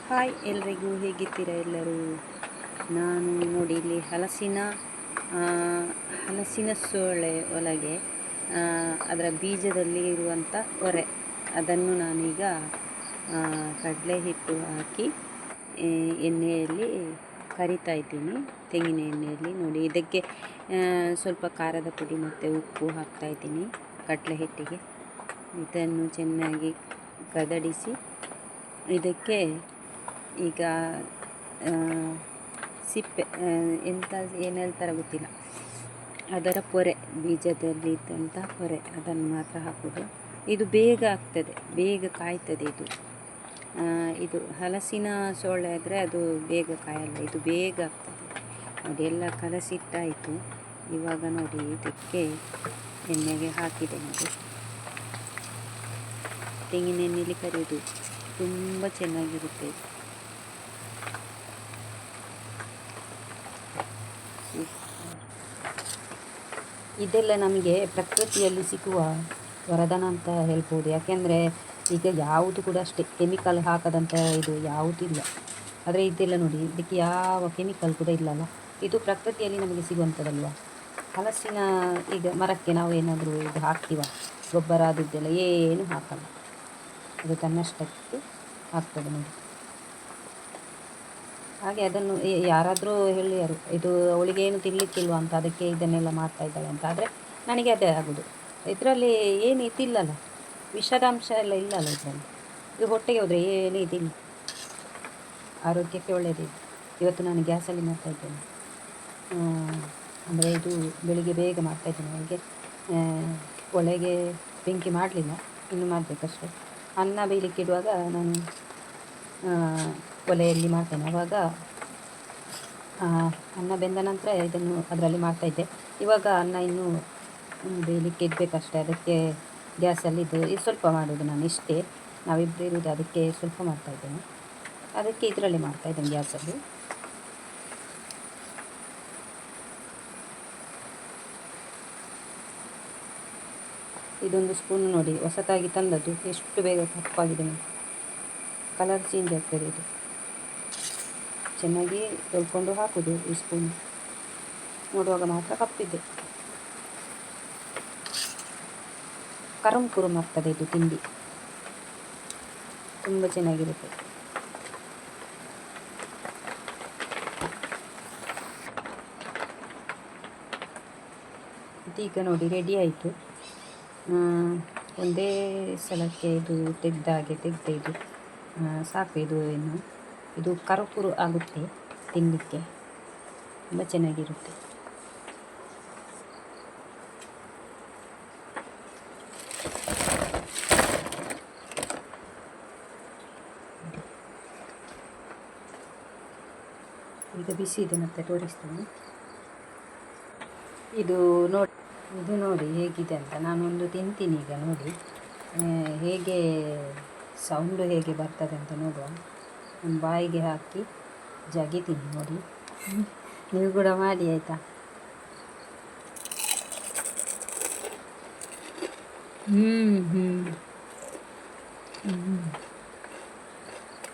Hi ಎಲ್ರಿಗೂ, ಹೇಗಿದ್ದೀರಾ ಎಲ್ಲರೂ? ನಾನು ನೋಡಿ ಇಲ್ಲಿ ಹಲಸಿನ ಸೋಳೆ ಒಳಗೆ ಅದರ ಬೀಜದಲ್ಲಿ ಇರುವಂಥ ಹೊರೆ ಅದನ್ನು ನಾನೀಗ ಕಡಲೆ ಹಿಟ್ಟು ಹಾಕಿ ಎಣ್ಣೆಯಲ್ಲಿ ಕರಿತಾ ಇದ್ದೀನಿ. ತೆಂಗಿನ ಎಣ್ಣೆಯಲ್ಲಿ ನೋಡಿ, ಇದಕ್ಕೆ ಸ್ವಲ್ಪ ಖಾರದ ಪುಡಿ ಮತ್ತು ಉಪ್ಪು ಹಾಕ್ತಾಯಿದ್ದೀನಿ ಕಡಲೆ ಹಿಟ್ಟಿಗೆ. ಇದನ್ನು ಚೆನ್ನಾಗಿ ಕದಡಿಸಿ ಇದಕ್ಕೆ ಈಗ ಸಿಪ್ಪೆ ಏನು ಹೇಳ್ತಾರೆ ಗೊತ್ತಿಲ್ಲ, ಅದರ ಪೊರೆ, ಬೀಜದಲ್ಲಿ ಇದ್ದಂಥ ಪೊರೆ ಅದನ್ನು ಮಾತ್ರ ಹಾಕೋದು. ಇದು ಬೇಗ ಆಗ್ತದೆ, ಬೇಗ ಕಾಯ್ತದೆ. ಇದು ಹಲಸಿನ ಸೋಳೆ ಆದರೆ ಅದು ಬೇಗ ಕಾಯಲ್ಲ, ಇದು ಬೇಗ ಆಗ್ತದೆ. ನೋಡಿ, ಎಲ್ಲ ಕಲಸಿಟ್ಟಾಯಿತು. ಇವಾಗ ನೋಡಿ, ಇದಕ್ಕೆ ಎಣ್ಣೆಗೆ ಹಾಕಿದೆ ನೋಡಿ. ತೆಂಗಿನ ಎಣ್ಣೆಯಲ್ಲಿ ಕರಿಯೋದು ತುಂಬ ಚೆನ್ನಾಗಿರುತ್ತೆ. ಇದೆಲ್ಲ ನಮಗೆ ಪ್ರಕೃತಿಯಲ್ಲಿ ಸಿಗುವ ವರದಾನ ಅಂತ ಹೇಳ್ಬೋದು. ಯಾಕೆಂದರೆ ಈಗ ಯಾವುದು ಕೂಡ ಅಷ್ಟೇ ಕೆಮಿಕಲ್ ಹಾಕದಂಥ ಇದು ಯಾವುದಿಲ್ಲ. ಆದರೆ ಇದೆಲ್ಲ ನೋಡಿ, ಇದಕ್ಕೆ ಯಾವ ಕೆಮಿಕಲ್ ಕೂಡ ಇಲ್ಲಲ್ಲ. ಇದು ಪ್ರಕೃತಿಯಲ್ಲಿ ನಮಗೆ ಸಿಗುವಂಥದ್ದಲ್ವ. ಹಲಸಿನ ಈಗ ಮರಕ್ಕೆ ನಾವು ಏನಾದರೂ ಇದು ಹಾಕ್ತೀವ, ಗೊಬ್ಬರ ಆದದ್ದೆಲ್ಲ ಏನು ಹಾಕಲ್ಲ, ಅದು ತನ್ನಷ್ಟಕ್ಕೆ ಆಗ್ತದೆ ನೋಡಿ. ಹಾಗೆ ಅದನ್ನು ಯಾರಾದರೂ ಹೇಳಿಯಾರು, ಇದು ಅವಳಿಗೇನು ತಿನ್ನಲಿಕ್ಕಿಲ್ವ ಅಂತ, ಅದಕ್ಕೆ ಇದನ್ನೆಲ್ಲ ಮಾಡ್ತಾ ಇದ್ದಾಳೆ ಅಂತ. ಆದರೆ ನನಗೆ ಅದೇ ಆಗೋದು, ಇದರಲ್ಲಿ ಏನು ಇದಿಲ್ಲಲ್ಲ, ವಿಷಾಂಶ ಎಲ್ಲ ಇಲ್ಲಲ್ಲ ಇದರಲ್ಲಿ. ಇದು ಹೊಟ್ಟೆಗೆ ಹೋದರೆ ಏನು ಇದಿಲ್ಲ, ಆರೋಗ್ಯಕ್ಕೆ ಒಳ್ಳೆಯದಿದೆ. ಇವತ್ತು ನಾನು ಗ್ಯಾಸಲ್ಲಿ ಮಾಡ್ತಾಯಿದ್ದೇನೆ, ಅಂದರೆ ಇದು ಬೆಳಿಗ್ಗೆ ಬೇಗ ಮಾಡ್ತಾಯಿದ್ದೇನೆ. ಅವಳಿಗೆ ಒಲೆಗೆ ಬೆಂಕಿ ಮಾಡಲಿಲ್ಲ, ಇನ್ನು ಮಾಡಬೇಕಷ್ಟೆ. ಅನ್ನ ಬೇಯಲಿಕ್ಕೆ ಇಡುವಾಗ ನಾನು ಒಲೆಯಲ್ಲಿ ಮಾಡ್ತೇನೆ. ಆವಾಗ ಅನ್ನ ಬೆಂದ ನಂತರ ಇದನ್ನು ಅದರಲ್ಲಿ ಮಾಡ್ತಾಯಿದ್ದೆ. ಇವಾಗ ಅನ್ನ ಇನ್ನೂ ಬೇಯಲಿಕ್ಕೆ ಇಡಬೇಕಷ್ಟೆ. ಅದಕ್ಕೆ ಗ್ಯಾಸಲ್ಲಿ ಇದು ಸ್ವಲ್ಪ ಮಾಡೋದು ನಾನು, ಇಷ್ಟೇ, ನಾವಿಬ್ಬರು ಇರೋದು, ಅದಕ್ಕೆ ಸ್ವಲ್ಪ ಮಾಡ್ತಾಯಿದ್ದೇನೆ. ಅದಕ್ಕೆ ಇದರಲ್ಲಿ ಮಾಡ್ತಾಯಿದ್ದೇನೆ, ಗ್ಯಾಸಲ್ಲಿ. ಇದೊಂದು ಸ್ಪೂನ್ ನೋಡಿ, ಹೊಸತಾಗಿ ತಂದದ್ದು, ಎಷ್ಟು ಬೇಗ ಕಪ್ಪಾಗಿದೆ ನೋಡಿ, ಕಲರ್ ಚೇಂಜ್ ಆಗ್ತದೆ. ಇದು ಚೆನ್ನಾಗಿ ತೊಳ್ಕೊಂಡು ಹಾಕೋದು ಈ ಸ್ಪೂನ್, ನೋಡುವಾಗ ಮಾತ್ರ ಕಪ್ಪಿದೆ. ಕರುಮ್ ಕುರುಮ್ ಆಗ್ತದೆ ಇದು ತಿಂಡಿ, ತುಂಬ ಚೆನ್ನಾಗಿರುತ್ತೆ. ಇದೀಗ ನೋಡಿ ರೆಡಿ ಆಯಿತು. ಒಂದೇ ಸಲಕ್ಕೆ ಇದು ತೆಗೆದೆ ಇದು ಸಾಕು. ಇದು ಕರುಕುರು ಆಗುತ್ತೆ, ತಿನ್ನಲಿಕ್ಕೆ ತುಂಬ ಚೆನ್ನಾಗಿರುತ್ತೆ. ಈಗ ಬಿಸಿ ಇದೆ, ಮತ್ತೆ ತೋರಿಸ್ತೇನೆ. ಇದು ನೋಡಿ ಹೇಗಿದೆ ಅಂತ. ನಾನೊಂದು ತಿಂತೀನಿ ಈಗ, ನೋಡಿ ಹೇಗೆ ಸೌಂಡು ಹೇಗೆ ಬರ್ತದೆ ಅಂತ ನೋಡುವ. ಒಂದು ಬಾಯಿಗೆ ಹಾಕಿ ಜಗಿತೀನಿ ನೋಡಿ, ನೀವು ಕೂಡ ಮಾಡಿ ಆಯಿತಾ?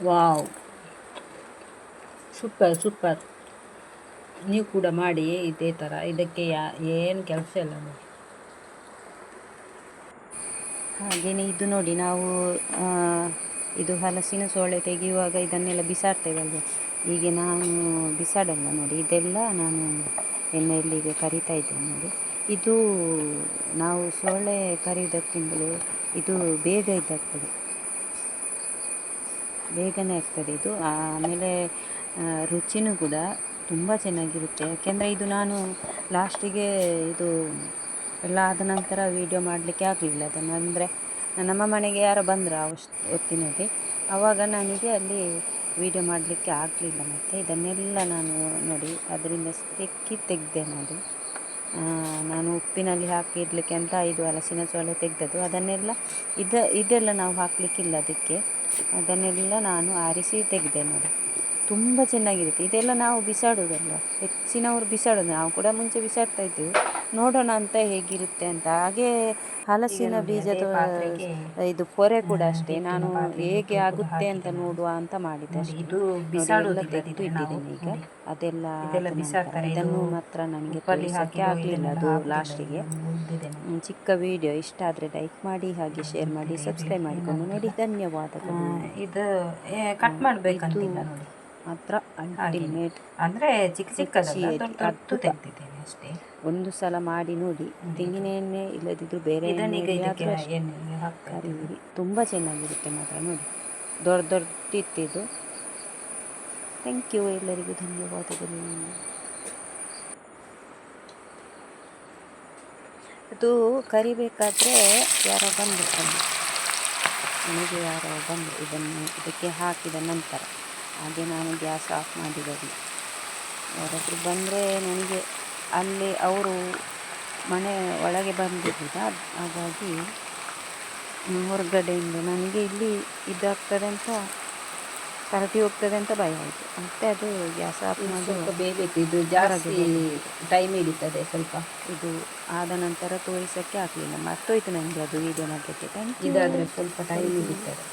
Wow, super. ನೀವು ಕೂಡ ಮಾಡಿ ಇದೇ ಥರ. ಇದಕ್ಕೆ ಏನು ಕೆಲಸ ಇಲ್ಲ ನೋಡಿ. ಹಾಗೆಯೇ ಇದು ನೋಡಿ, ನಾವು ಇದು ಹಲಸಿನ ಸೋಳೆ ತೆಗೆಯುವಾಗ ಇದನ್ನೆಲ್ಲ ಬಿಸಾಡ್ತೇವಲ್ವ, ಹೀಗೆ ನಾನು ಬಿಸಾಡಲ್ಲ ನೋಡಿ. ಇದೆಲ್ಲ ನಾನು ಎಣ್ಣೆಯಲ್ಲಿ ಈಗ ಕರಿತಾ ಇದ್ದೇನೆ ನೋಡಿ. ಇದು ನಾವು ಸೋಳೆ ಕರಿಯೋದಕ್ಕಿಂತಲೂ ಇದು ಬೇಗನೆ ಆಗ್ತದೆ ಇದು. ಆಮೇಲೆ ರುಚಿನೂ ಕೂಡ ತುಂಬ ಚೆನ್ನಾಗಿರುತ್ತೆ. ಯಾಕೆಂದರೆ ಇದು ನಾನು ಲಾಸ್ಟಿಗೆ ಇದು ಎಲ್ಲ ಆದ ನಂತರ ವೀಡಿಯೋ ಮಾಡಲಿಕ್ಕೆ ಆಗಲಿಲ್ಲ ಅದನ್ನು. ಅಂದರೆ ನಮ್ಮ ಮನೆಗೆ ಯಾರೋ ಬಂದರು ಹೊತ್ತಿನಲ್ಲಿ, ಆವಾಗ ನನಗೆ ಅಲ್ಲಿ ವೀಡಿಯೋ ಮಾಡಲಿಕ್ಕೆ ಆಗಲಿಲ್ಲ. ಮತ್ತು ಇದನ್ನೆಲ್ಲ ನಾನು ನೋಡಿ ಅದರಿಂದ ತೆಗೆದೆ ನೋಡಿ. ನಾನು ಉಪ್ಪಿನಲ್ಲಿ ಹಾಕಿ ಇಡಲಿಕ್ಕೆ ಅಂತ ಇದು ಹಲಸಿನ ಸೋಲೆ ತೆಗೆದದ್ದು. ಅದನ್ನೆಲ್ಲ ಇದೆಲ್ಲ ನಾವು ಹಾಕಲಿಕ್ಕಿಲ್ಲ ಅದಕ್ಕೆ, ಅದನ್ನೆಲ್ಲ ನಾನು ಆರಿಸಿ ತೆಗೆದೆ ನೋಡಿ. ತುಂಬ ಚೆನ್ನಾಗಿರುತ್ತೆ. ಇದೆಲ್ಲ ನಾವು ಬಿಸಾಡೋದಲ್ಲ, ಹೆಚ್ಚಿನವರು ಬಿಸಾಡೋದು, ನಾವು ಕೂಡ ಮುಂಚೆ ಬಿಸಾಡ್ತಾ ಇದ್ದೆವು. ನೋಡೋಣ ಅಂತ ಹೇಗಿರುತ್ತೆ ಅಂತ. ಹಾಗೆ ಹಲಸಿನ ನೋಡಿ, ಬೀಜದ ಅದೇ ಪಾತ್ರೆಗೆ ಇದು ಪೊರೆ ಕೂಡ ಅಷ್ಟೇ, ಹಿಟ್ಟಿನ ನಾನು ಪಾತ್ರೆಗೆ ಹೇಗೆ ತುಪ್ಪ ಆಗುತ್ತೆ ಅಂತ ಹಾಕಿದೆ ನಾನು. ನೋಡುವ ಅಂತ ಮಾಡಿದೆ ನೋಡಿ, ಅಷ್ಟೇ. ಇದು ನೋಡಿ ಎಲ್ಲ ಬಿಸಾಡೋದಿಲ್ಲದಿದ್ರೆ ತೆಗೆದು ನಾವು ಇಟ್ಟಿದ್ದೇನೆ ಈಗ. ನೋಡಿ, ಅದೆಲ್ಲ ಇದೆಲ್ಲ ಆದ ನಂತರ ಬಿಸಾಡ್ತಾರೆ. ಇದು ಇದನ್ನು ಮಾತ್ರ ನನಗೆ ಉಪ್ಪಲ್ಲಿ ತೋರಿಸೋಕ್ಕೆ ಹಾಕಿದ್ದು ಆಗಲಿಲ್ಲ, ಇದನ್ನೆಲ್ಲ ಅದು ಹಾಕುದಿಲ್ಲ, ಲಾಸ್ಟಿಗೆ. ಇದು ಉಳ್ದಿದೆ ನೋಡಿ. ಚಿಕ್ಕ ವಿಡಿಯೋ ಇಷ್ಟ ಆದರೆ ಲೈಕ್ ಮಾಡಿ, ಹಾಗೆ ಶೇರ್ ಮಾಡಿ, ಉಳ್ದಿದೆ, ಸಬ್ಸ್ಕ್ರೈಬ್ ಮಾಡಿಕೊಂಡು ನೋಡಿ. ಏನಾಗುದಿಲ್ಲ. ಧನ್ಯವಾದಗಳು. ಇದು ಕಟ್ ಮಾಡಬೇಕಂತಿಲ್ಲ ಇದು ನೋಡಿ, ಮಾತ್ರ ಹಾಗೆ ಅಲ್ಟಿಮೇಟ್. ಅಂದರೆ ಚಿಕ್ಕ ಚಿಕ್ಕದಲ್ಲ, ದೊಡ್ಡ ದೊಡ್ಡ ಅದ್ಭುತ. ತೆಗ್ದಿದ್ದೇನೆ ಅಷ್ಟೇ. ಒಂದು ಸಲ ಮಾಡಿ ನೋಡಿ. ತೆಂಗಿನ ಎಣ್ಣೆ ಇಲ್ಲದಿದ್ರು ಬೇರೆ ಇದನ್ನೀಗ ಇದಕ್ಕೆ ಎಣ್ಣೆಯಾದರೂ ಅಷ್ಟೇ ಎಣ್ಣೆಗೆ ಹಾಕ್ತಾ ಇದ್ದೀನಿ. ಕರಿಯಿರಿ, ತುಂಬ ಚೆನ್ನಾಗಿರುತ್ತೆ ಮಾತ್ರ. ನೋಡಿ, ದೊಡ್ಡ ದೊಡ್ಡ ಇತ್ತಿದ್ದು. ಥ್ಯಾಂಕ್ ಯು, ಎಲ್ಲರಿಗೂ ಧನ್ಯವಾದಗಳು. ಅದು ಕರಿಬೇಕಾದ್ರೆ ಯಾರೋ ಬಂದರು, ನನಗೆ ಯಾರೋ ಬಂದರು ಇದನ್ನು ಇದಕ್ಕೆ ಹಾಕಿದ ನಂತರ. ಹಾಗೆ ನಾನು ಗ್ಯಾಸ್ ಆಫ್ ಮಾಡಿದಲ್ಲಿ ಯಾರಾದರೂ ಬಂದರೆ ನನಗೆ ಅಲ್ಲಿ ಅವರು ಮನೆ ಒಳಗೆ ಬಂದಿದ್ದ, ಹಾಗಾಗಿ ಹೊರಗಡೆಯಿಂದ ನನಗೆ ಇಲ್ಲಿ ಇದಾಗ್ತದೆ ಅಂತ, ಕರಟಿ ಹೋಗ್ತದೆ ಅಂತ ಭಯ ಆಯಿತು. ಮತ್ತು ಅದು ಗ್ಯಾಸ್ ಆಫ್ ಮಾಡಿ ಸ್ವಲ್ಪ ಬೇಯಬೇಕು, ಇದು ಜಾಸ್ತಿ ಟೈಮ್ ಹಿಡಿತದೆ ಸ್ವಲ್ಪ. ಇದು ಆದ ನಂತರ ತೋರಿಸೋಕ್ಕೆ ಆಗಲಿಲ್ಲ, ಮರ್ತೋಯ್ತು ನನಗೆ ಅದು ವೀಡಿಯೋ ಮಾಡಲಿಕ್ಕೆ. Thank you. ಇದಾದರೆ ಸ್ವಲ್ಪ ಟೈಮ್ ಹಿಡಿತದೆ.